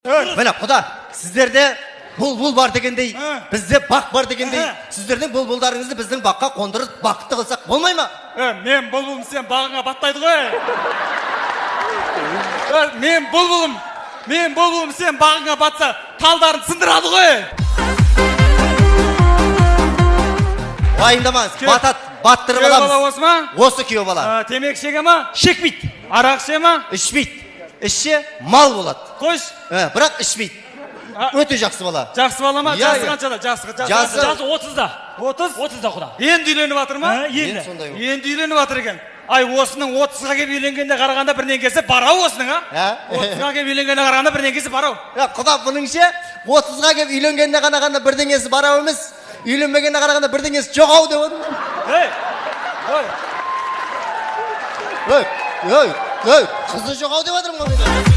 Міне құда, сіздерде бұлбұл бар дегендей, бізде бақ бар дегендей, сіздердің бұлбұлдарыңызды біздің баққа қондырып бақытты қылсақ болмай ма? Мен бұлбұлым, сен бағыңа баттайды ғой. Мен бұлбұлым, сен бағыңа батса талдарын сындырады ғой. Уайымдамаңыз, баттырып аламыз. Күйеу бала осы ма? Осы күйеу бала. Темекі шеге ма? Шекпейді. Арақ ше ма? Ішпейді. Ішсе мал болады. Қойш. Бірақ ішпейді. Өте жақсы бала. Жақсы бала ма? Жасы қаншада? Жасы 30-да. 30-да құда. Енді үйленіп жатыр ма? Енді. Енді үйленіп жатыр екен. Ай, осының 30-ға келіп үйленгенде қарағанда бірден келсе барау осының, а? 30-ға келіп үйленгенде қарағанда бірден келсе барау. Құда, бұныңше 30-ға келіп үйленгенде қарағанда бірдеңесі барау емес, үйленбегенде қарағанда бірдеңесі жоғау деп отыр. Қызы жоғау деп отырмын ғой.